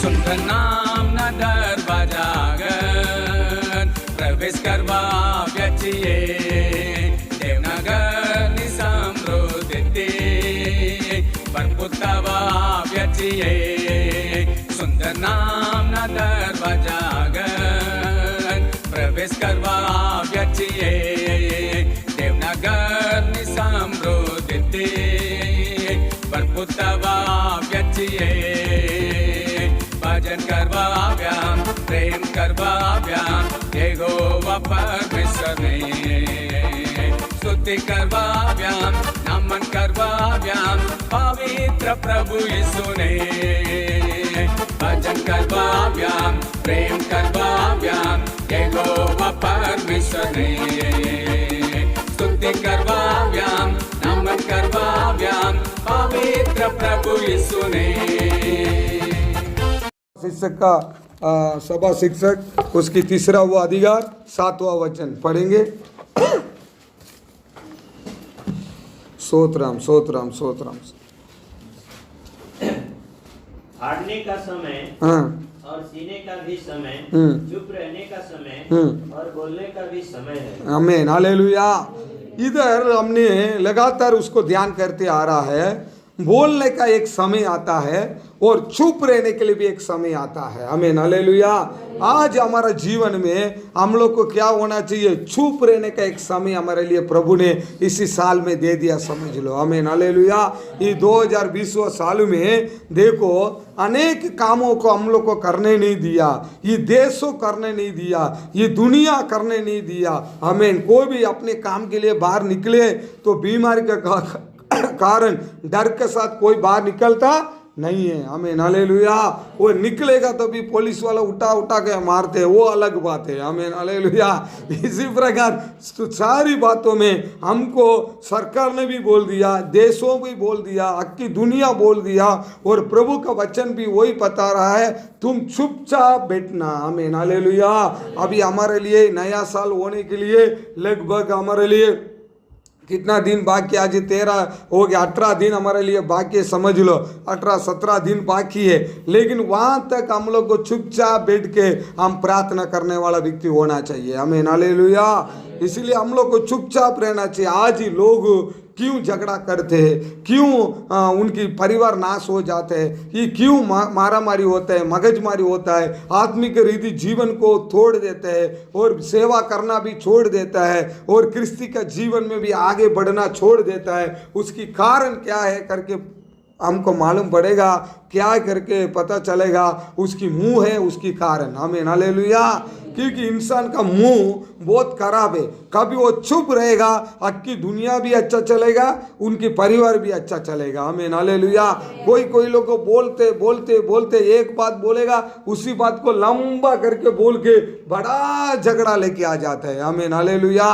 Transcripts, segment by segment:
સુંદર નામના દરવાજા આગળ પ્રવેશ કરવા આવ્યા છીએ. દેવના ઘરની સમૃદ્ધિથી ભરપૂર થવા આવ્યા છીએ. સુંદર નામના દરવાજા આગળ પ્રવેશ કરવા આવ્યા છીએ. દેવના ઘરની સમૃદ્ધિથી ભરપૂર થવા આવ્યા છીએ. भजन करवा आव्या, प्रेम करवा आव्या, यहोवा परमेश्वर ने स्तुति करवा आव्या, नमन करवा आव्या, पवित्र प्रभु यीशु ने. भजन करवा आव्या, प्रेम करवा आव्या, यहोवा परमेश्वर ने स्तुति करवा आव्या, नमन करवा आव्या, पवित्र प्रभु यीशु ने. शिक्षक का सभा शिक्षक उसकी तीसरा वो अधिकार 7वां वचन पढ़ेंगे. स्तोत्रम स्तोत्रम स्तोत्रम. हारने का समय हाँ और सीने का भी समय, चुप रहने का समय और बोलने का भी समय है. आमीन हालेलुया. इधर हमने लगातार उसको ध्यान करते आ रहा है. बोलने का एक समय आता है और चुप रहने के लिए भी एक समय आता है. आमीन हालेलुया. आज हमारा जीवन में हम लोग को क्या होना चाहिए? चुप रहने का एक समय हमारे लिए प्रभु ने इसी साल में दे दिया, समझ लो. आमीन हालेलुया. ये 2020 साल में देखो अनेक कामों को हम लोग को करने नहीं दिया. ये देश को करने नहीं दिया, ये दुनिया करने नहीं दिया. आमीन. कोई भी अपने काम के लिए बाहर निकले तो बीमारी का कारण डर के साथ कोई बाहर निकलता नहीं है. आमीन हालेलुया. वो निकलेगा तो भी पुलिस वाला उठा के मारते हैं, वो अलग बात है. आमीन हालेलुया. इसी प्रकार सारी बातों में हमको सरकार ने भी बोल दिया, देशों भी बोल दिया, अक्की दुनिया बोल दिया और प्रभु का वचन भी वही बता रहा है, तुम चुपचाप बैठना. आमीन हालेलुया. अभी हमारे लिए नया साल होने के लिए लगभग हमारे लिए कितना दिन बाकी? आज 13 हो गया, 18 दिन हमारे लिए बाकी है. समझ लो 18-17 दिन बाकी है. लेकिन वहाँ तक हम लोग को चुपचाप बैठ के हम प्रार्थना करने वाला व्यक्ति होना चाहिए. आमीन हालेलुया. इसलिए हम लोग को चुपचाप रहना चाहिए. आज ही लोग क्यों झगड़ा करते हैं, क्यों उनकी परिवार नाश हो जाते हैं, ये क्यों मारा मारी होता है, मगजमारी होता है, आत्मिक रीति जीवन को तोड़ देते हैं और सेवा करना भी छोड़ देता है और क्रिस्ती का जीवन में भी आगे बढ़ना छोड़ देता है. उसकी कारण क्या है करके हमको मालूम पड़ेगा. क्या करके पता चलेगा? उसकी मुंह है उसकी कारण. आमीन हालेलुया. क्योंकि इंसान का मुंह बहुत खराब है. कभी वो चुप रहेगा, अक्की दुनिया भी अच्छा चलेगा, उनके परिवार भी अच्छा चलेगा. आमीन हालेलुया. कोई लोग को बोलते बोलते बोलते एक बात बोलेगा, उसी बात को लंबा करके बोल के बड़ा झगड़ा लेके आ जाता है. आमीन हालेलुया.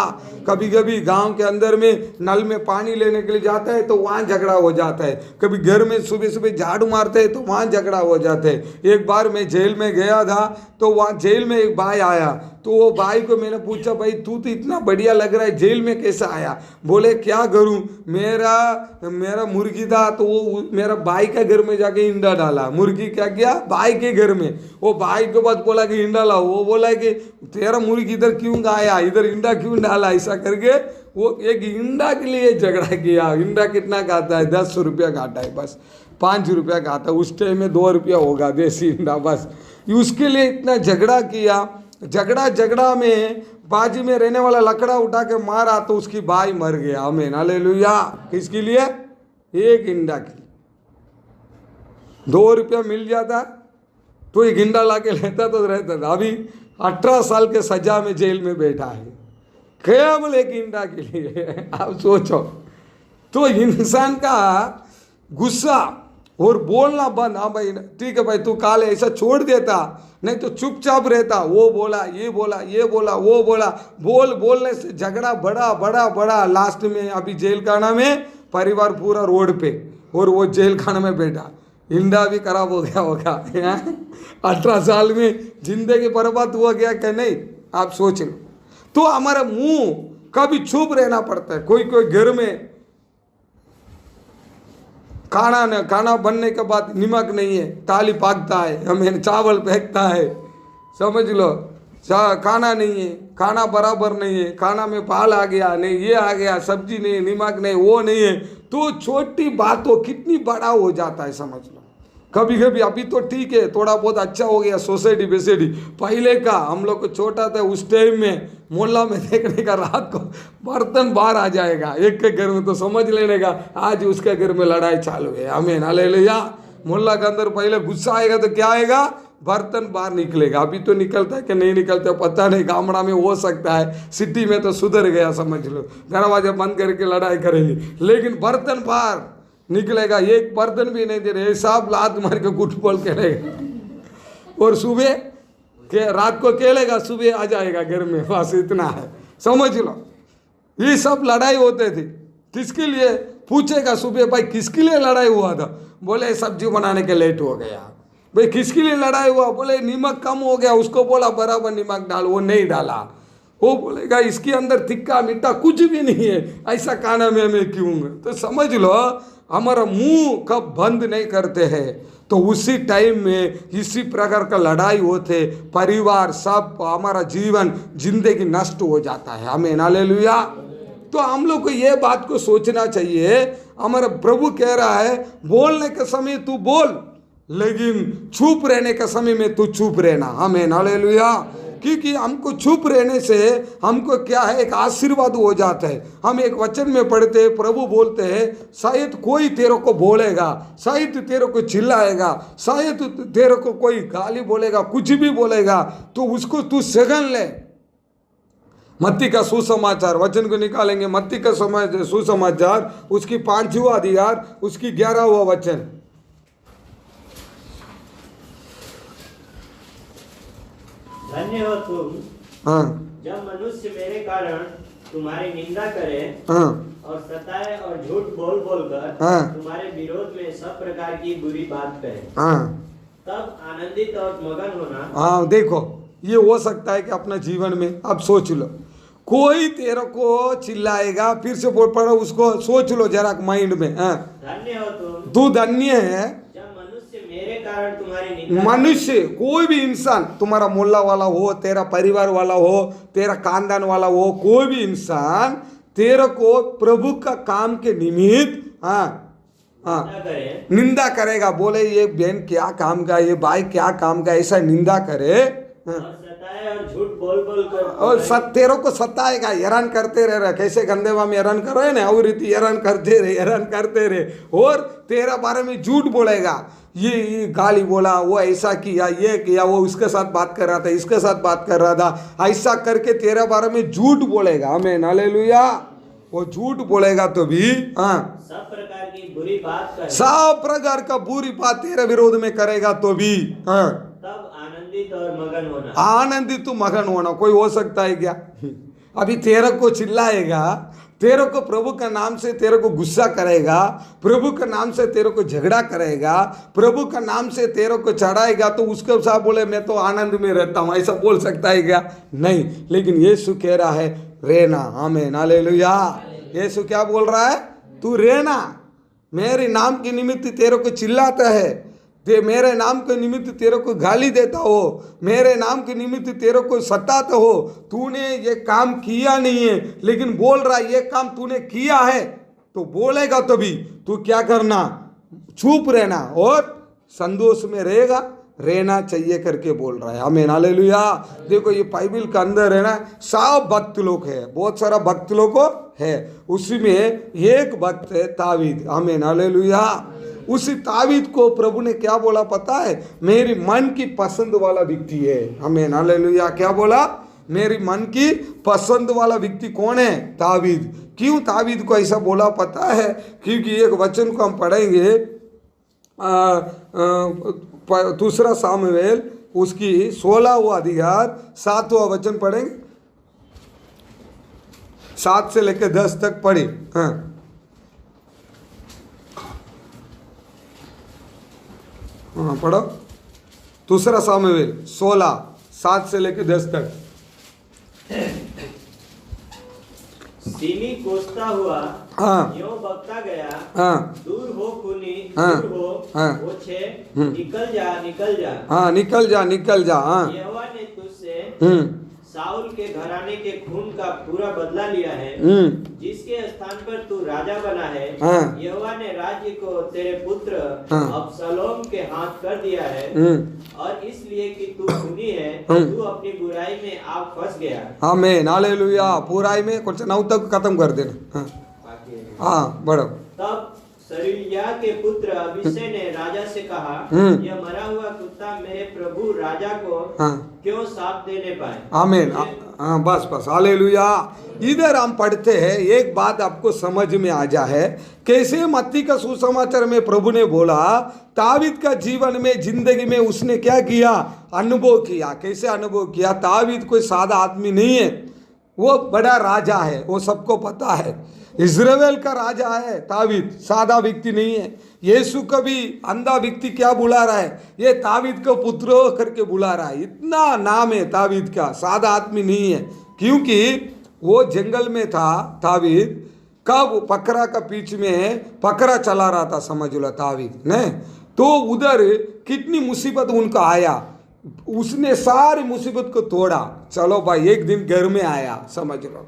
कभी कभी गांव के अंदर में नल में पानी लेने के लिए जाता है तो वहाँ झगड़ा हो जाता है. कभी घर में सुबह सुबह झाड़ू मारते हैं तो वहाँ झगड़ा हो जाता है. एक बार मैं जेल में गया था तो वहाँ जेल में एक भाई आया, तो वो भाई को मैंने पूछा, भाई तू तो इतना बढ़िया लग रहा है, जेल में कैसा आया? बोले क्या करूं, मेरा मुर्गी था तो वो मेरा भाई का घर में जाके इंडा डाला. मुर्गी क्या किया? भाई के घर में. वो भाई के बाद बोला कि इंडा लाओ. वो बोला कि तेरा मुर्गी इधर क्यों आया, इधर इंडा क्यों डाला? ऐसा करके वो एक इंडा के लिए झगड़ा किया. इंडा कितना खाता है? 10 रुपया खाता है, बस 5 रुपया खाता है. उस टाइम में 2 रुपया होगा देसी इंडा. बस उसके लिए इतना झगड़ा किया. झगड़ा में बाजी में रहने वाला लकड़ा उठा के मारा तो उसकी भाई मर गया. आमीन हालेलुया. किसके लिए? एक इंडा के लिए. 2 रुपया मिल जाता तो एक इंडा ला के लेता तो रहता था. अभी 18 साल के सजा में जेल में बैठा है केवल एक इंडा के लिए. आप सोचो. तो इंसान का गुस्सा और बोलना बंद। हाँ भाई ठीक है भाई तू काले ऐसा छोड़ देता, नहीं तो चुपचाप रहता। वो बोला ये बोला ये बोला वो बोला, बोलने से झगड़ा बड़ा बड़ा बड़ा, लास्ट में अभी जेल खाना में परिवार पूरा रोड पे और वो जेल खाना में बैठा। इंडा भी खराब हो गया होगा 18 साल में जिंदगी बर्बाद हुआ गया क्या नहीं, आप सोच लो। तो हमारा मुंह कभी चुप रहना पड़ता है। कोई कोई घर में खाना बनने के बाद नमक नहीं है, ताली पाकता है, हमें चावल फेंकता है, समझ लो। खाना नहीं है, खाना बराबर नहीं है, खाना में पाल आ गया नहीं, ये आ गया, सब्जी नहीं, नमक नहीं, वो नहीं है, तो छोटी बातों कितनी बड़ा हो जाता है, समझ लो। कभी कभी अभी तो ठीक है, थोड़ा बहुत अच्छा हो गया सोसाइटी बेसाइटी। पहले का हम लोग को छोटा था उस टाइम में मोहल्ला में देखने का रात को बर्तन बाहर आ जाएगा एक के घर में, तो समझ लेने का आज उसके घर में लड़ाई चालू है। हमें हालेलुया। मोहल्ला के अंदर पहले गुस्सा आएगा तो क्या आएगा, बर्तन बाहर निकलेगा। अभी तो निकलता है कि नहीं निकलता पता नहीं, गामड़ा में हो सकता है, सिटी में तो सुधर गया समझ लो, दरवाजा बंद करके लड़ाई करेंगे, लेकिन बर्तन बाहर निकलेगा। एक बर्तन भी नहीं दे रहे, सब लात मार के फुटबॉल खेलेगा और सुबह के रात को खेलेगा, सुबह आ जाएगा घर में, बस इतना है, समझ लो। ये सब लड़ाई होते थे, किसके लिए पूछेगा सुबह, भाई किसके लिए लड़ाई हुआ था, बोले सब्जी बनाने के लेट हो गया। भाई किसके लिए लड़ाई हुआ, बोले नमक कम हो गया, उसको बोला बराबर नमक डाल, वो नहीं डाला। वो बोलेगा इसके अंदर तिक्का मीठा कुछ भी नहीं है, ऐसा खाना में मैं क्यों। तो समझ लो हमारा मुंह कब बंद नहीं करते हैं तो उसी टाइम में इसी प्रकार का लड़ाई होते, परिवार सब, हमारा जीवन जिंदगी नष्ट हो जाता है। आमीन हालेलुया। तो हम लोग को ये बात को सोचना चाहिए, हमारा प्रभु कह रहा है बोलने के समय तू बोल, लेकिन चुप रहने के समय में तू चुप रहना। आमीन हालेलुया। क्योंकि हमको चुप रहने से हमको क्या है, एक आशीर्वाद हो जाता है। हम एक वचन में पढ़ते हैं, प्रभु बोलते हैं शायद कोई तेरे को बोलेगा, शायद तेरे को चिल्लाएगा, शायद तेरे को कोई गाली बोलेगा, कुछ भी बोलेगा, तो उसको तू सगन ले। मत्ती का सुसमाचार वचन को निकालेंगे, मत्ती का सुसमाचार उसकी 5वां अध्याय उसकी 11वां वचन। धन्य हो तुम जब मनुष्य मेरे कारण तुम्हारी निंदा करे और सताए और झूठ बोल बोलकर तुम्हारे विरोध में सब प्रकार की बुरी बात कहे, तब आनंदित और मगन होना। हाँ देखो, ये हो सकता है कि अपना जीवन में अब सोच लो, कोई तेरे को चिल्लाएगा, फिर से बोल पड़ो उसको, सोच लो जरा माइंड में। धन्य हो तुम, तू धन्य है मेरे कारण तुम्हारी निंदा। मनुष्य कोई भी इंसान, तुम्हारा मोहल्ला वाला हो, तेरा परिवार वाला हो, तेरा खानदान वाला हो, कोई भी इंसान तेरे को प्रभु का काम के निमित्त निंदा करेगा, बोले ये बहन क्या काम का, ये भाई क्या काम का, ऐसा निंदा करे और झूठ बोल बोल कर और तेरे को सताएगा, हैरान करते रहे, कैसे गंदेवा में हैरान कर रहे ना, और हैरान करते रहे और तेरा बारे में झूठ बोलेगा, ये गाली बोला, वो ऐसा किया, ये किया, वो उसके साथ बात कर रहा था, इसके साथ बात कर रहा था, ऐसा करके तेरे बारे में झूठ बोलेगा। आमीन हालेलुया। वो झूठ बोलेगा तो भी सब प्रकार की बुरी बात करेगा, सब प्रकार का बुरी बात तेरे विरोध में करेगा तो भी तब आनंदित और मगन होना। आनंदित तो मगन होना कोई हो सकता है क्या? अभी तेरे को चिल्लाएगा, तेरे को प्रभु का नाम से तेरे को गुस्सा करेगा, प्रभु का नाम से तेरे को झगड़ा करेगा, प्रभु का नाम से तेरे को चढ़ाएगा, तो उसके साथ बोले मैं तो आनंद में रहता हूँ, ऐसा बोल सकता है क्या? नहीं। लेकिन यीशु कह रहा है रहना। आमीन हालेलुया। यीशु क्या बोल रहा है? तू रहना। मेरे नाम के निमित्त तेरे को चिल्लाता है, ते मेरे नाम के निमित्त तेरे को गाली देता हो, मेरे नाम के निमित्त तेरे को सताता हो, तूने ये काम किया नहीं है, लेकिन बोल रहा है ये काम तूने किया है, तो बोलेगा तो भी तू क्या करना? चुप रहना और संतोष में रहना चाहिए करके बोल रहा है। आमीन हालेलुया। देखो ये बाइबल के अंदर है ना, सब भक्त लोग है, बहुत सारा भक्त लोग है, उसमें एक भक्त है तावीद। आमीन हालेलुया। उसी तावीद को प्रभु ने क्या बोला पता है? मेरी मन की पसंद वाला व्यक्ति है। आमीन हालेलुया। क्या बोला? मेरी मन की पसंद वाला व्यक्ति कौन है? तावीद। क्यों तावीद को ऐसा बोला पता है? क्योंकि एक वचन को हम पढ़ेंगे, दूसरा सामुएल उसकी 16वां अध्याय 7वां वचन पढ़ेंगे, 7 से लेकर 10 तक पढ़े। हाँ हाँ पढ़ो, दूसरा सामुएल 16 7 से लेकर 10 तक। सीमी कोसता हुआ हाँ यूं बकता गया, हाँ दूर हो खूनी, हाँ, दूर हो हाँ, ओछे, निकल जा निकल जा। हाँ निकल जा निकल जा। हाँ यहोवा ने तुझसे साउल के घराने के खून का पूरा बदला लिया है, जिसके स्थान पर तू राजा बना है। हाँ, यहोवा ने राज्य को तेरे पुत्र हाँ, अबशालोम के हाथ कर दिया है, और इसलिए कि तू खूनी है, तू अपनी बुराई में आ फंस गया। आमीन हालेलुया। बुराई में कुछ 9 तक खत्म कर देना। हाँ बढ़ो। तब सरूया के पुत्र अभिषय ने राजा से कहा, यह मरा हुआ कुत्ता मेरे प्रभु राजा को क्यों साथ देने पाए? आमीन। हाँ बस बस हालेलुया। इधर हम पढ़ते हैं, एक बात आपको समझ में आ जा है, कैसे मत्ती का सुसमाचार में प्रभु ने बोला तावीद का जीवन में जिंदगी में उसने क्या किया, अनुभव किया। कैसे अनुभव किया? तावीद कोई सादा आदमी नहीं है, वो बड़ा राजा है, वो सबको पता है। इस्राएल का राजा है तावीद, सादा व्यक्ति नहीं है। यीशु को भी अंधा व्यक्ति क्या बुला रहा है, ये तावीद को पुत्र करके बुला रहा है। इतना नाम है तावीद का, सादा आदमी नहीं है। क्योंकि वो जंगल में था तावीद, कब पकड़ा का पीछ में पकड़ा चला रहा था, समझ लो तावीद ने। तो उधर कितनी मुसीबत उनको आया, उसने सारी मुसीबत को तोड़ा। चलो भाई, एक दिन घर में आया, समझ लो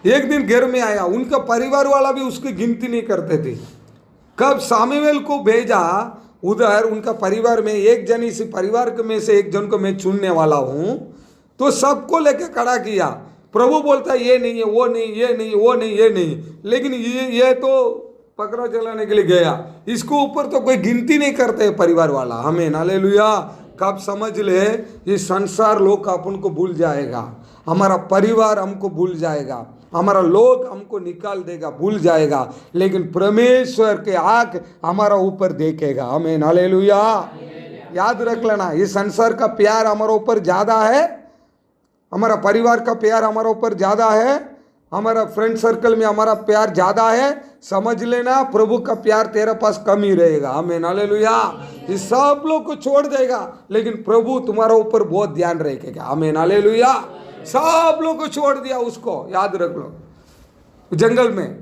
एक दिन घर में आया, उनका परिवार वाला भी उसकी गिनती नहीं करते थे। कब सामुएल को भेजा उधर, उनका परिवार में एक जन, इसी परिवार में से एक जन को मैं चुनने वाला हूँ, तो सबको लेके खड़ा किया। प्रभु बोलता है ये नहीं है, वो नहीं, ये नहीं, वो नहीं, ये नहीं, लेकिन ये तो पकड़ा चलाने के लिए गया, इसको ऊपर तो कोई गिनती नहीं करते परिवार वाला। हमें हालेलुया। कब समझ ले, ये संसार लोग अपन को भूल जाएगा, हमारा परिवार हमको भूल जाएगा, हमारा लोग हमको निकाल देगा, भूल जाएगा, लेकिन परमेश्वर के आंख हमारा ऊपर देखेगा। आमीन हालेलुया। याद रख लेना, ये संसार का प्यार हमारे ऊपर ज्यादा है, हमारा परिवार का प्यार हमारे ऊपर ज्यादा है, हमारा फ्रेंड सर्कल में हमारा प्यार ज्यादा है। समझ लेना, प्रभु का प्यार तेरे पास कम ही रहेगा। आमीन हालेलुया। ये सब लोग को छोड़ देगा, लेकिन प्रभु तुम्हारा ऊपर बहुत ध्यान रखेगा। आमीन हालेलुया। सब लोग को छोड़ दिया उसको, याद रख लो। जंगल में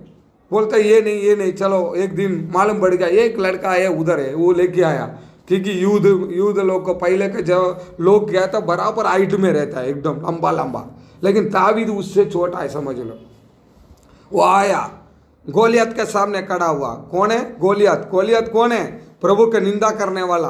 बोलता ये नहीं, ये नहीं, चलो एक दिन मालूम पड़ गया एक लड़का है उधर है, वो लेके आया। क्योंकि युद्ध लोग को पहले के जब लोग गया था बराबर हाइट में रहता है, एकदम लंबा लंबा, लेकिन तावीद उससे छोटा है, समझ लो। वो आया, गोलियत के सामने खड़ा हुआ। कौन है? गोलियत। गोलियत कौन है? प्रभु का निंदा करने वाला,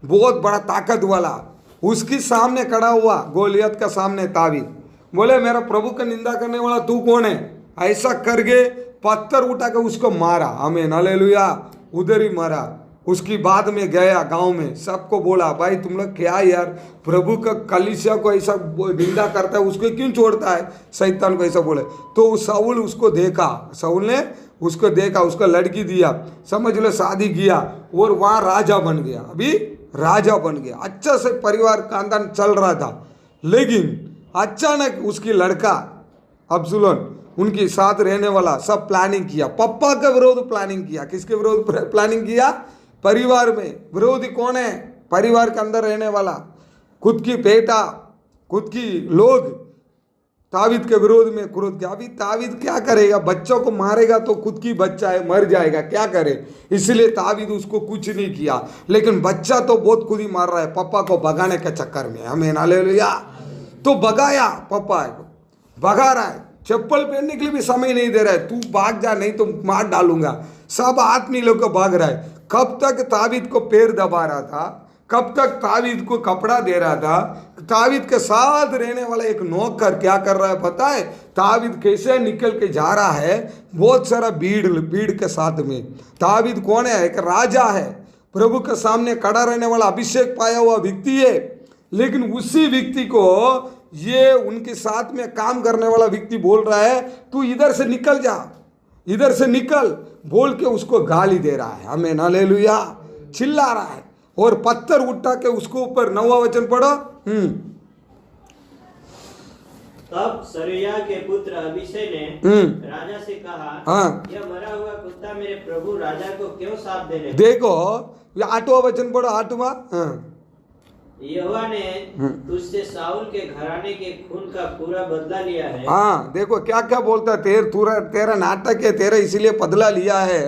बहुत बड़ा ताकत वाला। उसके सामने खड़ा हुआ, गोलियत का सामने तावीद बोले मेरा प्रभु का निंदा करने वाला तू कौन है? ऐसा करके पत्थर उठा के उसको मारा। आमीन हालेलुया। उधर ही मारा। उसकी बाद में गया गांव में, सबको बोला भाई तुम लोग क्या यार, प्रभु का कलीसिया को ऐसा निंदा करता है, उसको क्यों छोड़ता है? शैतान को ऐसा बोले। तो शाऊल उसको देखा, शाऊल ने उसको देखा, उसको लड़की दिया, समझ लो शादी किया, और वहाँ राजा बन गया। अभी राजा बन गया, अच्छा से परिवार खानदान चल रहा था। लेकिन अचानक उसकी लड़का अब्सलोम, उनके साथ रहने वाला, सब प्लानिंग किया, पप्पा का विरोध प्लानिंग किया। किसके विरोध प्लानिंग किया? परिवार में। विरोधी कौन है? परिवार के अंदर रहने वाला, खुद की बेटा, खुद की लोग तावीद के विरोध में क्रोध किया। अभी तावीद क्या करेगा? बच्चों को मारेगा तो खुद की बच्चा है, मर जाएगा, क्या करे? इसलिए तावीद उसको कुछ नहीं किया, लेकिन बच्चा तो बहुत खुद ही मार रहा है पापा को भगाने के चक्कर में। हमें हालेलुया। तो भगाया, पापा को भगा रहा है, चप्पल पहनने के लिए भी समय नहीं दे रहा है, तू भाग जा नहीं तो मार डालूंगा। सब आदमी लोग को भाग रहा है। कब तक तावीद को पैर दबा रहा था, कब तक तावीद को कपड़ा दे रहा था। तावीद के साथ रहने वाला एक नौकर क्या कर रहा है पता है? तावीद कैसे निकल के जा रहा है, बहुत सारा भीड़ के साथ में। तावीद कौन है? एक राजा है, प्रभु के सामने खड़ा रहने वाला, अभिषेक पाया हुआ व्यक्ति है। लेकिन उसी व्यक्ति को ये उनके साथ में काम करने वाला व्यक्ति बोल रहा है तू इधर से निकल जा, इधर से निकल बोल के उसको गाली दे रहा है। आमीन हालेलुया, चिल्ला रहा है और पत्थर उठा के उसको ऊपर 9वां वचन पढ़ो। तब सरूया के पुत्र अभिषय ने राजा से कहा, यह मरा हुआ कुत्ता मेरे प्रभु राजा को क्यों शाप देने? देखो 8वां वचन पढ़ो, 8वां। यहोवा ने तुझसे शाऊल के घराने के खून का पूरा बदला लिया है। हाँ देखो क्या क्या बोलता है, तेरा नाटक है, तेरा इसीलिए बदला लिया है।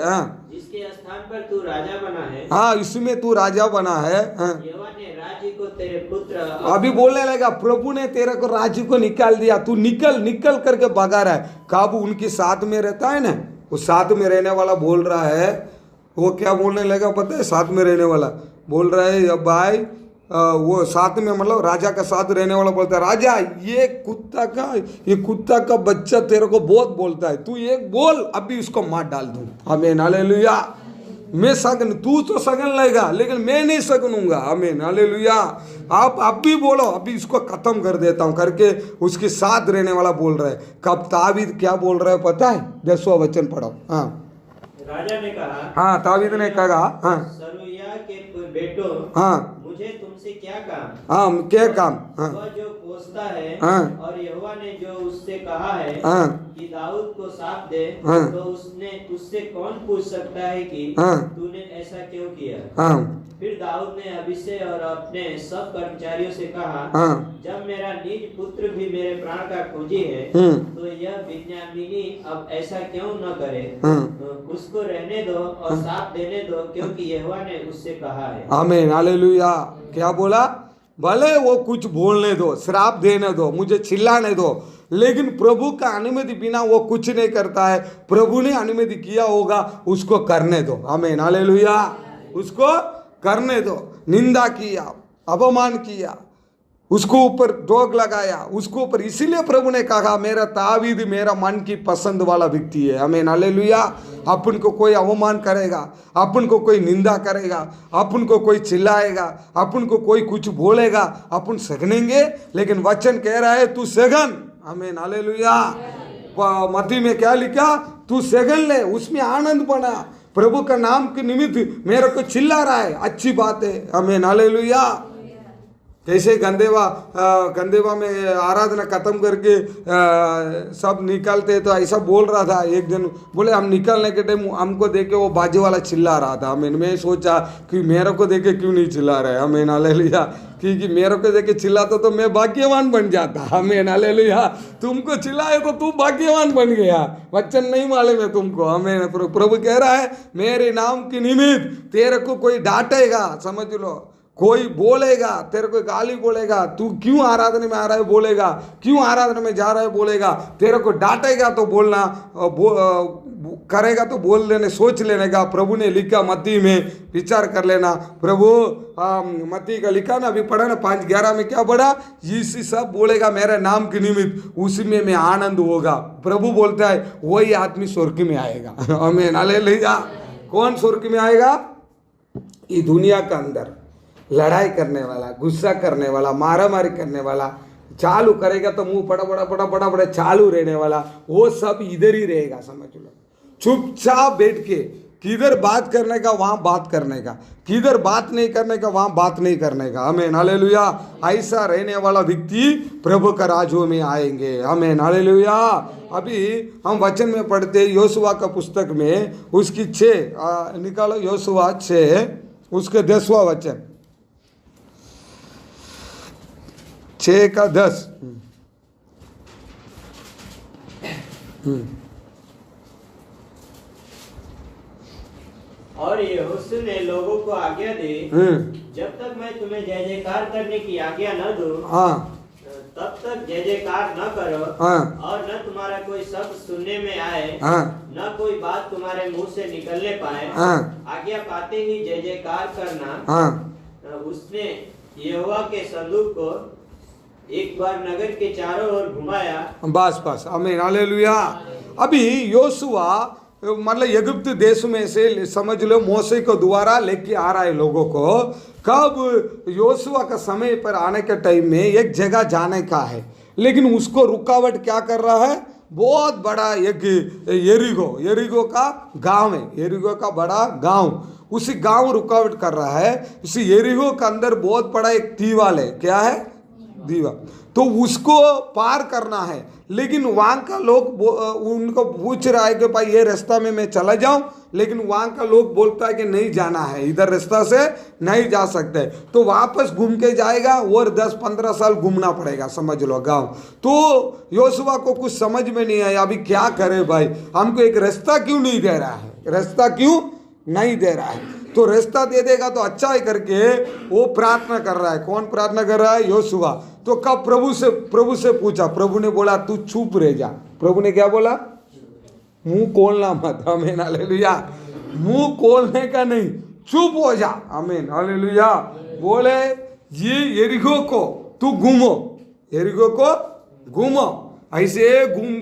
जिसके स्थान पर तू राजा बना है। हाँ इसमें तू राजा बना है। यहोवा ने राज्य को तेरे पुत्र, अभी बोलने लगा प्रभु ने तेरे को राज्य को निकाल दिया, तू निकल निकल करके भगा रहा है। काबू उनके साथ में रहता है ना, वो साथ में रहने वाला बोल रहा है, वो क्या बोलने लगा पता है? साथ में रहने वाला बोल रहा है, अब भाई वो साथ में मतलब राजा का साथ रहने वाला बोलता है, राजा ये कुत्ता का बच्चा तेरे को बहुत बोलता है, तू एक बोल अभी इसको मार डाल दूं। आमीन हालेलुया, मैं सगन, तू तो सगन लेगा लेकिन मैं नहीं सगनूंगा। आमीन हालेलुया, आप भी बोलो अभी इसको खत्म कर देता हूं करके उसके साथ रहने वाला बोल रहा है। कब ताबीद क्या बोल रहा है पता है? 10वां वचन पढ़ो। हाँ राजा ने कहा, हाँ ताबीद ने कहा, हाँ सरूया के बेटो, हाँ मुझे तुमसे क्या काम? हाँ क्या काम? वह जो कोसता है और यहोवा ने जो उससे कहा है कि दाऊद को शाप दे, तो उससे कौन पूछ सकता है कि तूने ऐसा क्यों किया? फिर दाऊद ने अभिषेक और अपने सब कर्मचारियों से कहा, जब मेरा निज पुत्र भी मेरे प्राण का खोजी है, तो यह बिन्यामीनी अब ऐसा क्यों न करे? उसको रहने दो और शाप देने दो, क्योंकि यहोवा ने उससे कहा है। आमीन हालेलुया, क्या बोला? भले वो कुछ बोलने दो, श्राप देने दो, मुझे चिल्लाने दो, लेकिन प्रभु का अनुमति बिना वो कुछ नहीं करता है। प्रभु ने अनुमति किया होगा, उसको करने दो। आमीन हालेलुया, उसको करने दो। निंदा किया, अपमान किया, उसको ऊपर टोक लगाया, उसको ऊपर, इसीलिए प्रभु ने कहा मेरा ताबीद मेरा मन की पसंद वाला व्यक्ति है। आमीन हालेलुया, अपन को कोई अवमान करेगा, अपन को कोई निंदा करेगा, अपन को कोई चिल्लाएगा, अपन को कोई कुछ बोलेगा, अपन सहनेंगे, लेकिन वचन कह रहा है तू सहन। आमीन हालेलुया, मत्ती में क्या लिखा? तू सहन ले, उसमें आनंद बना। प्रभु का नाम के निमित्त मेरे को चिल्ला रहा है, अच्छी बात है। आमीन हालेलुया। कैसे गंदेवा में आराधना खत्म करके सब निकलते तो ऐसा बोल रहा था। एक दिन बोले हम निकलने के टाइम हमको देखे वो बाजू वाला चिल्ला रहा था। मैं सोचा कि मेरे को देखे क्यों नहीं चिल्ला रहे। आमीन हालेलुया, क्योंकि मेरे को देखे चिल्लाता तो मैं भाग्यवान बन जाता। आमीन हालेलुया, तुमको चिल्लाए तो तू भाग्यवान बन गया। वचन नहीं मालूम है तुमको। आमीन, प्रभु कह रहा है मेरे नाम के निमित्त तेरे को कोई डांटेगा, समझ लो, कोई बोलेगा, तेरे को गाली बोलेगा, तू क्यों आराधना में आ रहा है बोलेगा, क्यों आराधना में जा रहा है बोलेगा, तेरे को डांटेगा तो बोलना, करेगा तो बोल लेने, सोच लेने का। प्रभु ने लिखा मत्ती में, विचार कर लेना। प्रभु मत्ती का लिखा ना, अभी पढ़ा ना 5:11 में क्या पढ़ा? यीशु सब बोलेगा मेरे नाम के निमित्त, उसी में मैं आनंद होगा। प्रभु बोलता है वही आदमी स्वर्ग में आएगा। आमीन हालेलुया। कौन स्वर्ग में आएगा? ये दुनिया का अंदर लड़ाई करने वाला, गुस्सा करने वाला, मारा मारी करने वाला, चालू करेगा तो मुंह बड़ा चालू रहने वाला, वो सब इधर ही रहेगा। समझ लो, चुपचाप बैठ के किधर बात करने का वहां बात करने का, किधर बात नहीं करने का वहां बात नहीं करने का। आमीन हालेलुया, ऐसा रहने वाला व्यक्ति प्रभु का राज्यों में आएंगे। आमीन हालेलुया। अभी हम वचन में पढ़ते योशुआ का पुस्तक में, उसकी 6 निकालो, योशुआ 6 उसके 10वां वचन, 6 का 10। और यहोशू ने लोगों को आज्ञा दी, जब तक मैं तुम्हें जय जयकार करने की आज्ञा न दूं, तब तक जय जयकार न करो, और न तुम्हारा कोई शब्द सुनने में आए, न कोई बात तुम्हारे मुंह से निकलने पाए। आज्ञा पाते ही जय जयकार करना। उसने यहोवा के संदूक को एक बार नगर के चारों ओर घुमाया। बस। आमीन हालेलुया। अभी योशुआ मतलब इजिप्ट देश में से समझ लो मोसे को द्वारा लेके आ रहा है लोगों को। कब योशुआ का समय पर आने के टाइम में एक जगह जाने का है, लेकिन उसको रुकावट क्या कर रहा है? बहुत बड़ा एक यरीगो का गांव है, यरीगो का बड़ा गांव, उसी गांव रुकावट कर रहा है। उसी यरीगो के अंदर बहुत बड़ा एक दीवाल है, क्या है? दीवार। तो उसको पार करना है, लेकिन वहाँ का लोग उनको पूछ रहा है कि भाई ये रास्ता में मैं चला जाऊं, लेकिन वहाँ का लोग बोलता है कि नहीं जाना है, इधर रास्ता से नहीं जा सकते। तो वापस घूम के जाएगा और 10-15 साल घूमना पड़ेगा, समझ लो गांव। तो योशुआ को कुछ समझ में नहीं आया, अभी क्या करे भाई, हमको एक रास्ता क्यों नहीं दे रहा है, रास्ता क्यों नहीं दे रहा है। तो रास्ता दे देगा तो अच्छा है करके वो प्रार्थना कर रहा है। कौन प्रार्थना कर रहा है? योशुआ। तो कब प्रभु से पूछा, प्रभु ने बोला तू चुप रह जा। प्रभु ने क्या बोला? मुंह खोलना मत। आमीन हालेलुया। मुंह खोलने का नहीं, चुप हो जा। आमीन हालेलुया। बोले ये यरीहो को तू घूमो, यरीहो को घूमो, ऐसे घूम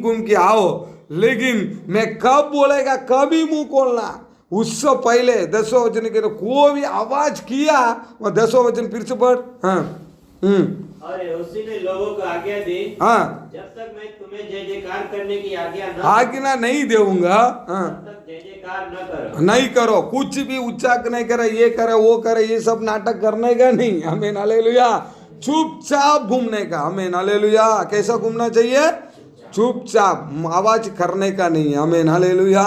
घूम के आओ, लेकिन मैं कब बोलेगा कभी मुंह खोलना। उससे पहले 10वें वचन के कोई भी आवाज किया, वह 10वें वचन फिर से पढ़। और उसी ने लोगों को आज्ञा दी, जब तक मैं तुम्हें जय जयकार करने की आज्ञा नहीं दूंगा, तब तक जय जयकार न करो, नहीं करो, कुछ भी उच्चाक नहीं करे, ये करे वो करे, ये सब नाटक करने का नहीं। आमीन हालेलुया। चुपचाप घूमने का। आमीन हालेलुया। कैसा घूमना चाहिए? चुपचाप, आवाज करने का नहीं। आमीन हालेलुया।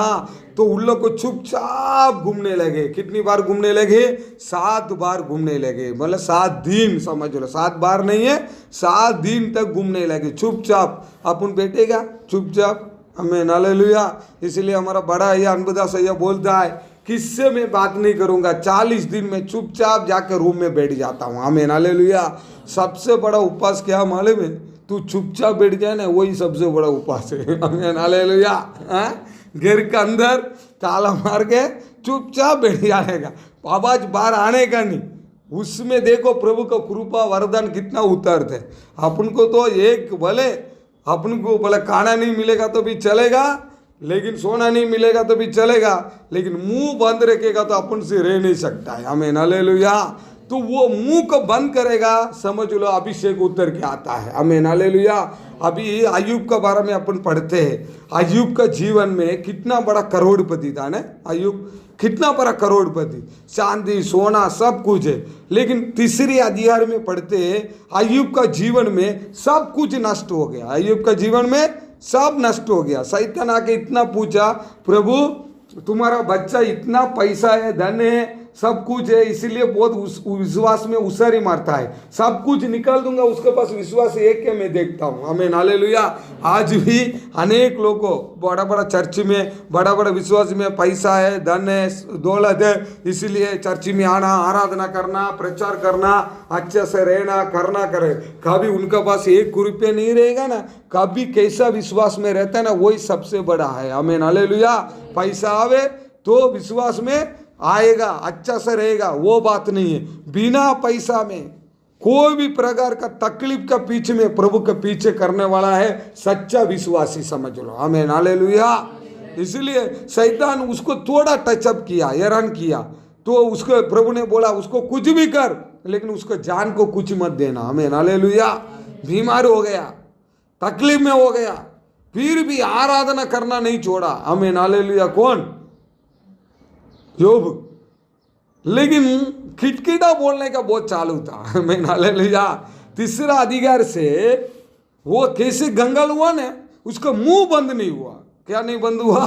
तो उन लोग को चुपचाप घूमने लगे। कितनी बार घूमने लगे? 7 बार घूमने लगे, मतलब 7 दिन, समझ लो 7 बार नहीं है, 7 दिन तक घूमने लगे चुपचाप। अपन बैठेगा चुपचाप। आमीन हालेलुया। इसलिए हमारा बड़ा ये अनबुदास भैया बोलता है, किससे मैं बात नहीं करूंगा, 40 दिन में चुपचाप जाकर रूम में बैठ जाता हूँ। आमीन हालेलुया। सबसे बड़ा उपवास क्या मालूम है? तू चुपचाप बैठ जाए ना, वही सबसे बड़ा उपवास है। आमीन हालेलुया। घर के अंदर ताला मार के चुपचाप बैठ जाएगा, आवाज बाहर आने का नहीं। उसमें देखो प्रभु का कृपा वरदान कितना उतरते। अपन को तो एक भले अपन को भले खाना नहीं मिलेगा तो भी चलेगा, लेकिन सोना नहीं मिलेगा तो भी चलेगा, लेकिन मुंह बंद रखेगा तो अपन से रह नहीं सकता है। आमीन हालेलुया। तो वो मुंह को बंद करेगा, समझ लो अभिषेक उतर के आता है। आमीन हालेलुया। अभी अय्यूब के बारे में अपन पढ़ते हैं। अय्यूब का जीवन में कितना बड़ा करोड़पति था ना, अय्यूब कितना बड़ा करोड़पति, चांदी सोना सब कुछ है, लेकिन तीसरी अध्याय में पढ़ते हैं अय्यूब का जीवन में सब कुछ नष्ट हो गया। अय्यूब का जीवन में सब नष्ट हो गया। शैतान आके इतना पूछा, प्रभु तुम्हारा बच्चा इतना पैसा है, धन है, सब कुछ है, इसीलिए बहुत विश्वास में उसर ही मारता है, सब कुछ निकाल दूंगा, उसके पास विश्वास एक है मैं देखता हूँ। आमीन हालेलुया। आज भी अनेक लोगों बड़ा बड़ा चर्च में, बड़ा बड़ा विश्वास में पैसा है, धन है, दौलत है, इसीलिए चर्च में आना, आराधना करना, प्रचार करना, अच्छे से रहना, करना करे। कभी उनके पास 1 रुपये नहीं रहेगा ना, कभी कैसा विश्वास में रहता है ना, वही सबसे बड़ा है। आमीन हालेलुया। पैसा आवे तो विश्वास में आएगा, अच्छा से रहेगा, वो बात नहीं है। बिना पैसा में कोई भी प्रकार का तकलीफ का पीछे में प्रभु के पीछे करने वाला है सच्चा विश्वासी, समझ लो। आमीन हालेलुया। इसलिए शैतान उसको थोड़ा टचअप किया, हैरान किया, तो उसको प्रभु ने बोला उसको कुछ भी कर, लेकिन उसको जान को कुछ मत देना। आमीन हालेलुया। बीमार हो गया, तकलीफ में हो गया, फिर भी आराधना करना नहीं छोड़ा। आमीन हालेलुया। कौन? योग। लेकिन खिटखिटा बोलने का बहुत चालू था। मैं हालेलुया। तीसरा अधिकार से वो कैसे गंगल हुआ ना, उसका मुंह बंद नहीं हुआ। क्या नहीं बंद हुआ?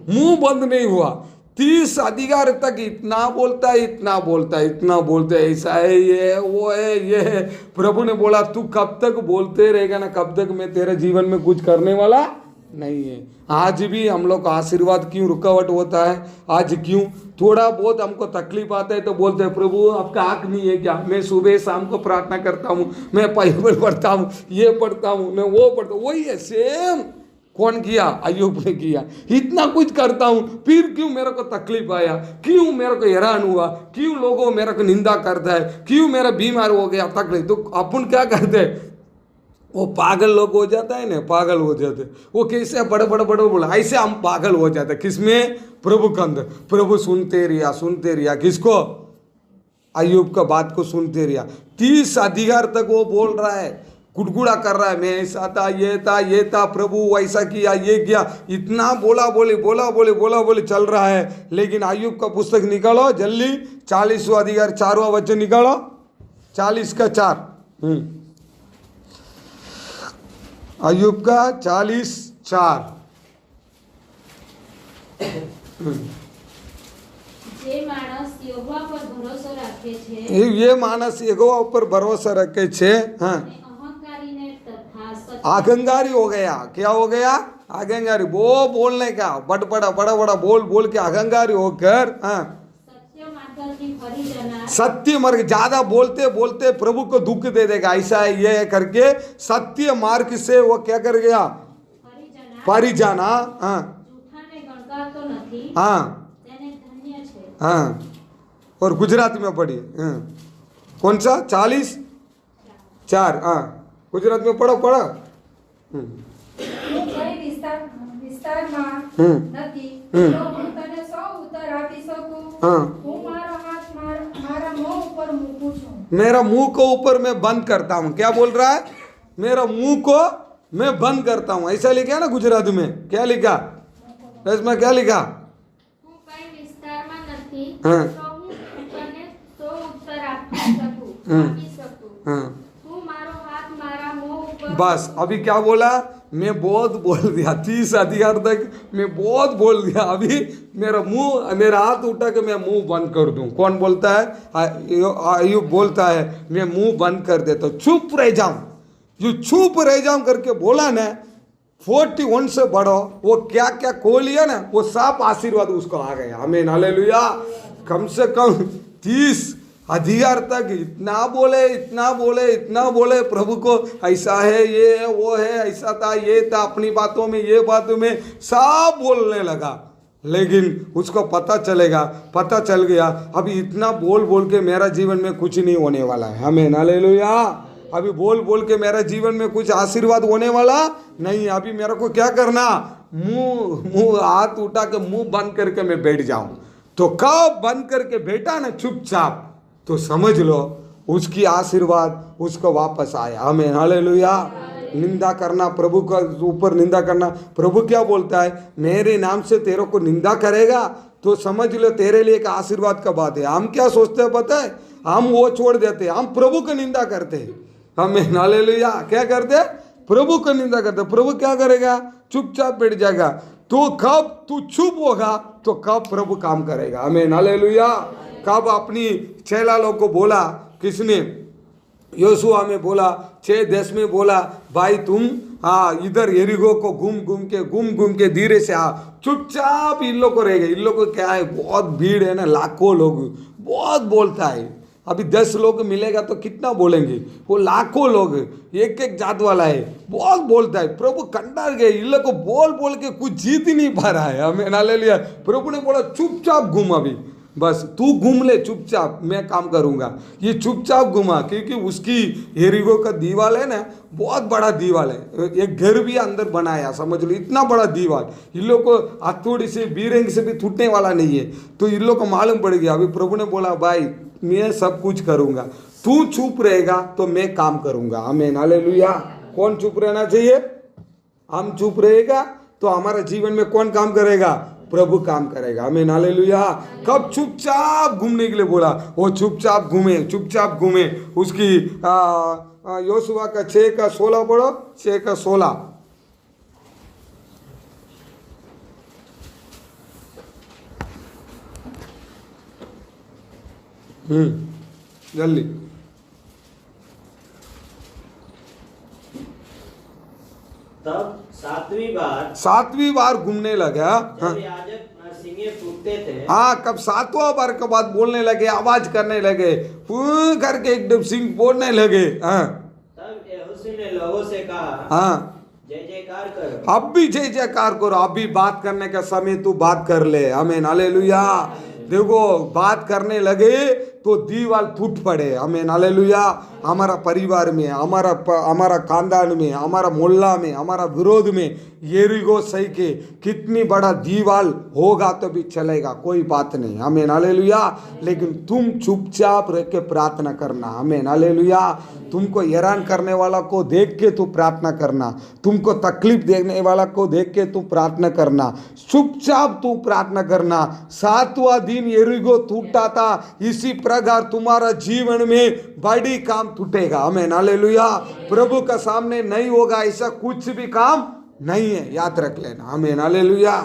मुंह बंद नहीं हुआ। 30 अधिकार तक इतना बोलता है, इतना बोलता है, इतना बोलता है, ऐसा है, ये वो है, ये है। प्रभु ने बोला तू कब तक बोलते रहेगा ना, कब तक मैं तेरे जीवन में कुछ करने वाला नहीं है। आज भी हम लोग का आशीर्वाद क्यों रुकावट होता है? आज क्यों थोड़ा बहुत हमको तकलीफ आता है तो बोलते हैं प्रभु आपका आँख नहीं है क्या? मैं सुबह शाम को प्रार्थना करता हूँ, मैं बाइबल पढ़ता हूँ, ये पढ़ता हूँ, मैं वो पढ़ता हूँ। वही है सेम। कौन किया? अय्यूब ने किया। इतना कुछ करता हूँ, फिर क्यों मेरे को तकलीफ आया, क्यों मेरे को हैरान हुआ, क्यों लोगों मेरे को निंदा करता है, क्यों मेरा बीमार हो गया, तकलीफ। तो अपन क्या करते हैं? वो पागल लोग हो जाता है ना, पागल हो जाते। वो कैसे बड़े बड़े बोला, ऐसे हम पागल हो जाते। किसमें? प्रभु के अंदर। प्रभु सुनते रिया। किसको? अय्यूब का बात को सुनते रिया। 30 अधिकार तक वो बोल रहा है, गुड़गुड़ा कर रहा है, मैं ऐसा था, ये था, प्रभु ऐसा किया, ये किया, इतना बोला बोले चल रहा है। लेकिन अय्यूब का पुस्तक निकालो जल्दी, 40वां अधिकार 4वां वचन निकालो, 40 का 4। अय्यूब का 40:4। ये मानस यहोवा पर भरोसा रखे छे, हाँ, अहंकारी हो गया। क्या हो गया? अहंकारी। वो बोलने का बड़ा बोल के अहंकारी होकर, हाँ, सत्य मार्ग, ज्यादा बोलते प्रभु को दुख दे देगा, ऐसा है ये करके सत्य मार्ग से वो क्या कर गया? परिजाना। हाँ हाँ हाँ, और गुजरात में पढ़ी, हाँ, कौन सा? 40:4। हाँ, गुजरात में पढ़ो। मेरा मुंह को ऊपर मैं बंद करता हूँ। क्या बोल रहा है? मेरा मुंह को मैं बंद करता हूँ, ऐसा लिखा है ना गुजराती में। क्या लिखा इसमें? क्या लिखा? बस अभी क्या बोला? मैं बहुत बोल दिया, 30 अधिकार तक मैं बहुत बोल दिया, अभी मेरा हाथ उठा के मैं मुंह बंद कर दूं। कौन बोलता है? अय्यूब बोलता है मैं मुंह बंद कर देता हूं, चुप रह जाऊं। जो चुप रह जाऊं करके बोला ना, 41 से बढ़ो, वो क्या क्या खो लिया ना, वो सब आशीर्वाद उसको आ गया। आमीन, हालेलुया। कम से कम 30 अधिकार तक इतना बोले प्रभु को, ऐसा है, ये है, वो है, ऐसा था, ये था, अपनी बातों में, ये बातों में सब बोलने लगा। लेकिन उसको पता चल गया अभी इतना बोल के मेरा जीवन में कुछ नहीं होने वाला है। आमीन, हालेलुया। अभी बोल के मेरा जीवन में कुछ आशीर्वाद होने वाला नहीं। अभी मेरे को क्या करना? मुंह हाथ उठा के मुंह बंद करके मैं बैठ जाऊं। तो कब बंद करके बैठा ना चुपचाप, तो समझ लो उसकी आशीर्वाद उसको वापस आया। आमीन, हालेलुया। निंदा करना, प्रभु का ऊपर निंदा करना, प्रभु क्या बोलता है? मेरे नाम से तेरे को निंदा करेगा तो समझ लो तेरे लिए एक आशीर्वाद का बात है। हम क्या सोचते हैं पता है? हम वो छोड़ देते, हम प्रभु की निंदा करते हैं। आमीन, हालेलुया। क्या करते? प्रभु की निंदा करते। प्रभु क्या करेगा? चुपचाप बैठ जाएगा। तो कब तू चुप होगा तो कब प्रभु काम करेगा। आमीन, हालेलुया। कब अपनी चेला लोग को बोला, किसने? योशुआ में बोला, 6 देश में बोला, भाई तुम इधर यरीहो को घूम के धीरे से चुपचाप इन लोग को रह गए। इन लोग को क्या है? बहुत भीड़ है ना, लाखों लोग, बहुत बोलता है। अभी 10 लोग मिलेगा तो कितना बोलेंगे? वो लाखों लोग, एक जात वाला है, बहुत बोलता है। प्रभु कंटाल गए, इन लोग को बोल के कुछ जीत ही नहीं पा रहा है। हमें ना ले लिया। प्रभु ने बोला चुपचाप घूम, अभी बस तू घूम ले चुपचाप, मैं काम करूंगा। ये चुपचाप घुमा, क्योंकि उसकी यरीहो का दीवार है ना, बहुत बड़ा दीवार है। एक घर भी अंदर बनाया, समझ लो इतना बड़ा दीवार। इन लोग को हथौड़ी से, बीरंग से भी टूटने वाला नहीं है। तो इन लोग को मालूम पड़ गया। अभी प्रभु ने बोला, भाई मैं सब कुछ करूंगा, तू चुप रहेगा तो मैं काम करूंगा। आमीन, हालेलुया। कौन चुप रहना चाहिए? हम चुप रहेगा तो हमारे जीवन में कौन काम करेगा? प्रभु काम करेगा। आमीन, हालेलुया। कब चुपचाप घूमने के लिए बोला, वो चुपचाप घूमे। उसकी योशुआ का 6 का 16 पढ़ो, 6 का 16। जल्दी। तब सातवीं बार घूमने लगा। जब याजक नरसिंगे फूंकते थे, हाँ, कब 7वां बार के बाद बोलने लगे, आवाज करने लगे, करके एकदम सिंह बोलने लगे। हाँ, तब यहोशू ने लोगों से कहा, हाँ, जय जयकार करो। अब भी जय जयकार करो, अभी बात करने का समय तू बात कर ले। आमीन, हालेलुया। देखो बात करने लगे तो दीवार टूट पड़े। आमीन, हालेलुया। हमारा परिवार में, हमारा खानदान में, हमारा मोहल्ला में, हमारा विरोध में यरीहो सही के कितनी बड़ा दीवार होगा तो भी चलेगा, कोई बात नहीं, आमीन हालेलुया। लेकिन तुम चुपचाप रह के प्रार्थना करना, आमीन हालेलुया। तुमको हैरान करने वाला को देख के तू प्रार्थना करना, तुमको तकलीफ देने वाला को देख के तू प्रार्थना करना, चुपचाप तू प्रार्थना करना। 7वां दिन यरीहो टूटा था, इसी प्रकार तुम्हारा जीवन में बड़ी काम टूटेगा, आमीन हालेलुया। प्रभु का सामने नहीं होगा ऐसा कुछ भी काम नहीं है, याद रख लेना, आमीन हालेलुया।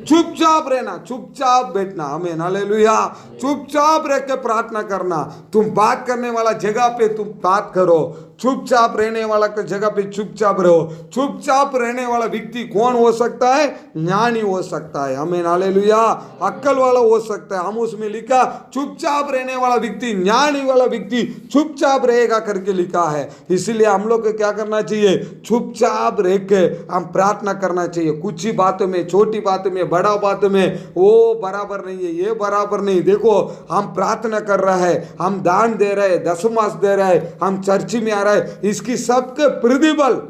चुपचाप रहना, चुपचाप बैठना, आमीन हालेलुया। चुपचाप रह के प्रार्थना करना। तुम बात करने वाला जगह पे तुम बात करो, चुपचाप रहने वाला के जगह पे चुपचाप रहो। चुपचाप रहने वाला व्यक्ति कौन हो सकता है? ज्ञानी हो सकता है, आमीन हालेलुया। अक्ल वाला हो सकता है। हम उसमें लिखा चुपचाप रहने वाला व्यक्ति, ज्ञानी वाला व्यक्ति चुपचाप रहेगा करके लिखा है। इसीलिए हम लोग को क्या करना चाहिए? चुपचाप रह के हम प्रार्थना करना चाहिए। कुछ ही बातों में, छोटी बातों में, बड़ा बात में वो बराबर नहीं है, ये बराबर नहीं। देखो हम प्रार्थना कर रहे हैं, हम दान दे रहे हैं, दशमांश दे रहे हैं, हम चर्च में आ रहे हैं, इसकी सबके प्रतिफल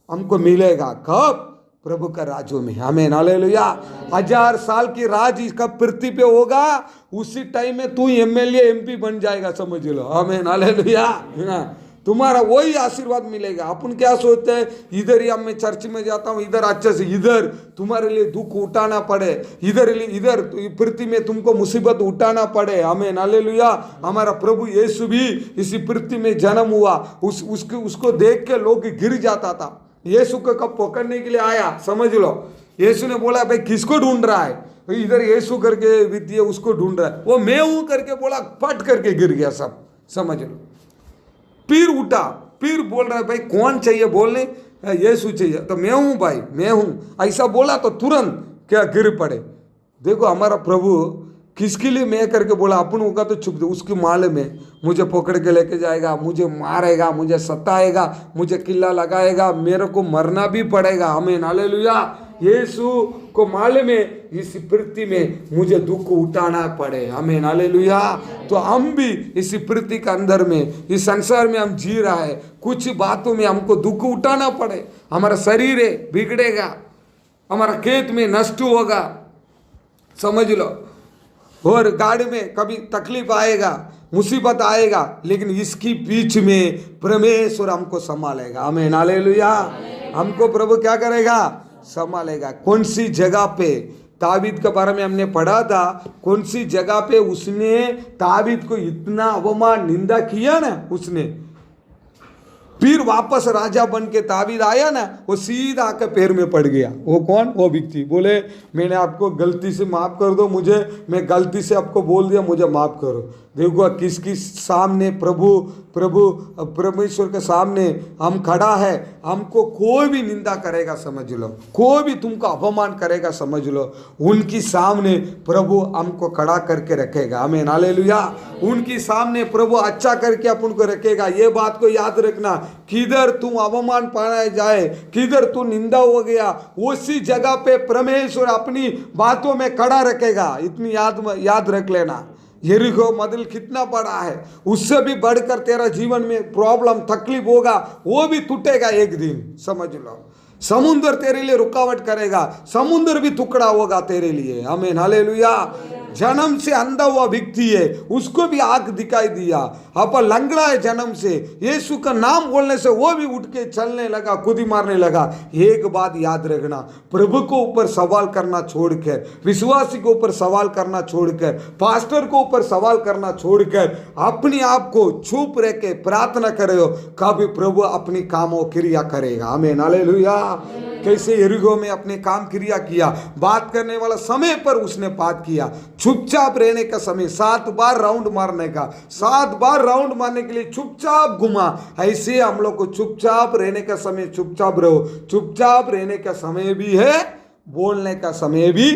हमको मिलेगा कब? प्रभु का राज्यों में, आमीन हालेलुया। 1000 साल की राज इसका पृथ्वी पे होगा, उसी टाइम में तू एमएलए एमपी बन जाएगा, समझ लो, आमीन हालेलुया। तुम्हारा वही आशीर्वाद मिलेगा। अपन क्या सोचते हैं, इधर ही मैं चर्च में जाता हूँ, इधर अच्छे से, इधर तुम्हारे लिए दुख उठाना पड़े, इधर पृथ्वी में तुमको मुसीबत उठाना पड़े, आमीन हालेलुया। हमारा प्रभु यीशु भी इसी पृथ्वी में जन्म हुआ, उसको देख के लोग गिर जाता था। यीशु को कब पकड़ने के लिए आया, समझ लो। यीशु ने बोला भाई किसको ढूंढ रहा है? इधर यीशु करके वित्तीय उसको ढूंढ रहा है। वो मैं हूं करके बोला, फट करके गिर गया सब, समझ लो। फिर उठा, फिर बोल रहा है भाई कौन चाहिए बोलने? यीशु चाहिए। तो मैं हूं भाई, मैं हूं, ऐसा बोला तो तुरंत क्या गिर पड़े। देखो हमारा प्रभु किसके लिए मैं करके बोला, अपन होगा तो चुप दे। उसके माले में मुझे पकड़ के लेके जाएगा, मुझे मारेगा, मुझे सताएगा, मुझे किल्ला लगाएगा, मेरे को मरना भी पड़ेगा, आमीन हालेलुया। यीशु को मालूम में इस पृथ्वी में मुझे दुख उठाना पड़े, आमीन हालेलुया। तो हम भी इस पृथ्वी के अंदर में, इस संसार में हम जी रहा है, कुछ बातों में हमको दुख उठाना पड़े। हमारा शरीर है बिगड़ेगा, हमारा खेत में नष्ट होगा, समझ लो। और गाड़ी में कभी तकलीफ आएगा, मुसीबत आएगा, लेकिन इसकी बीच में परमेश्वर हमको संभालेगा, आमीन हालेलुया। हमको प्रभु क्या करेगा? संभालेगा। कौन सी जगह पे ताबीद के बारे में हमने पढ़ा था, कौन सी जगह पे उसने ताबीद को इतना अवमान निंदा किया ना, उसने फिर वापस राजा बन के ताबीद आया ना, वो सीधा आके पैर में पड़ गया। वो कौन? वो व्यक्ति बोले मैंने आपको गलती से माफ़ कर दो, मैं गलती से आपको बोल दिया, मुझे माफ़ करो। देखो किसकी सामने परमेश्वर के सामने हम खड़ा है। हमको कोई भी निंदा करेगा समझ लो, कोई भी तुमको अपमान करेगा समझ लो, उनकी सामने प्रभु हमको खड़ा करके रखेगा, आमीन हालेलुया। उनकी सामने प्रभु अच्छा करके अपन को रखेगा। ये बात को याद रखना, किधर तुम अपमान पाया जाए, किधर तू निंदा हो गया, उसी जगह पे परमेश्वर अपनी बातों में खड़ा रखेगा। इतनी याद रख लेना। यरीहो मदिल कितना बड़ा है, उससे भी बढ़कर तेरा जीवन में प्रॉब्लम तकलीफ होगा, वो भी टूटेगा एक दिन, समझ लो। समुद्र तेरे लिए रुकावट करेगा, समुद्र भी टुकड़ा होगा तेरे लिए, आमीन हालेलुया। जन्म से अंधा हुआ व्यक्ति है, उसको भी आंख दिखाई दिया। अब लंगड़ा है जन्म से, यीशु का नाम बोलने से वो भी उठ के चलने लगा, कूदी मारने लगा। एक बात याद रखना, प्रभु को ऊपर सवाल करना छोड़कर, विश्वासी के ऊपर सवाल करना छोड़कर, पास्टर को ऊपर सवाल करना छोड़कर अपने आप को चुप रह के प्रार्थना करो, कभी प्रभु अपनी कामों क्रिया करेगा, आमीन हालेलुया। कैसे यरीहो में अपने काम क्रिया किया, बात करने वाला समय पर उसने बात किया, चुपचाप रहने का समय, 7 बार राउंड मारने का, 7 बार राउंड मारने के लिए चुपचाप घुमा। ऐसे हम लोग को चुपचाप रहने का समय, चुपचाप रहो। चुपचाप रहने का समय भी है, बोलने का समय भी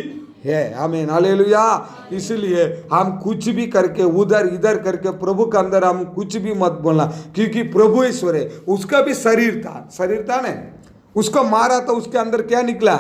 है, आमीन हालेलुया। इसलिए हम कुछ भी करके उधर इधर करके प्रभु के अंदर हम कुछ भी मत बोलना, क्योंकि प्रभु ईश्वर है। उसका भी शरीर था ना, उसको मारा तो उसके अंदर क्या निकला?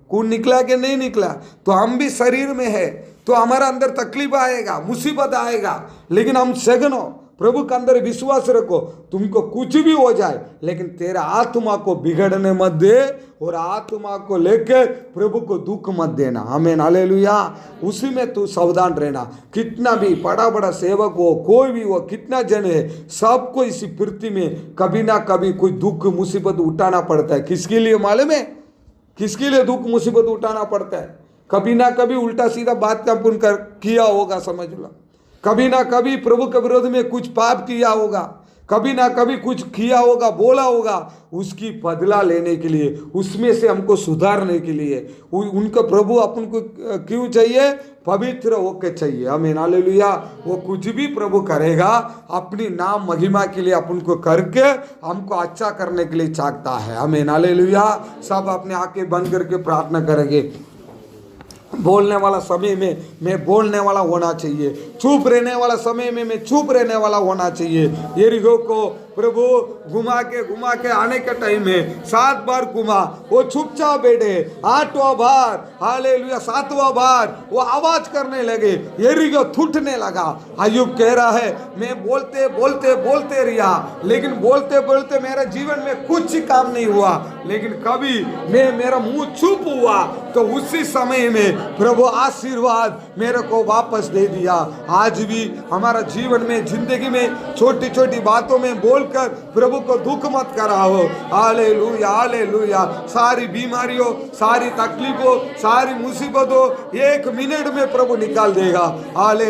खून निकला कि नहीं निकला? तो हम भी शरीर में है, तो हमारा अंदर तकलीफ आएगा, मुसीबत आएगा, लेकिन हम सगनो प्रभु के अंदर विश्वास रखो, तुमको कुछ भी हो जाए लेकिन तेरा आत्मा को बिगड़ने मत दे और आत्मा को लेकर प्रभु को दुख मत देना। आमीन, हालेलुया। उसी में तू सावधान रहना। कितना भी बड़ा बड़ा सेवक हो, कोई भी हो, कितना जन है, सबको इसी पृथ्वी में कभी ना कभी कोई दुख मुसीबत उठाना पड़ता है। किसके लिए मालूम है? किसके लिए दुख मुसीबत उठाना पड़ता है? कभी ना कभी उल्टा सीधा बात का पुण्य किया होगा, समझ लो। कभी ना कभी प्रभु के विरोध में कुछ पाप किया होगा, कभी ना कभी कुछ किया होगा, बोला होगा, उसकी बदला लेने के लिए, उसमें से हमको सुधारने के लिए उनका प्रभु अपन को क्यों चाहिए? पवित्र होके चाहिए। आमीन, हालेलुया। वो कुछ भी प्रभु करेगा अपनी नाम महिमा के लिए अपन को करके हमको अच्छा करने के लिए चाहता है। आमीन, हालेलुया। सब अपने आंखें बंद करके प्रार्थना करेंगे। बोलने वाला समय में मैं बोलने वाला होना चाहिए, चुप रहने वाला समय में मैं चुप रहने वाला होना चाहिए। यरीहो को प्रभु घुमा के आने के टाइम में 7 बार घुमा, वो चुपचाप बैठे। 8वां बार, हालेलुया, 7वां बार वो आवाज करने लगे, यरीहो टूटने लगा। अय्यूब कह रहा है मैं बोलते रहा, लेकिन बोलते बोलते मेरे जीवन में कुछ काम नहीं हुआ, लेकिन कभी मेरा मुंह चुप हुआ तो उसी समय में प्रभु आशीर्वाद मेरे को वापस दे दिया। आज भी हमारा जीवन में, जिंदगी में छोटी छोटी बातों में बोलकर प्रभु को दुख मत कराओ। Hallelujah, hallelujah. सारी बीमारियों, सारी तकलीफों, सारी मुसीबतों 1 मिनट में प्रभु निकाल देगा। हाले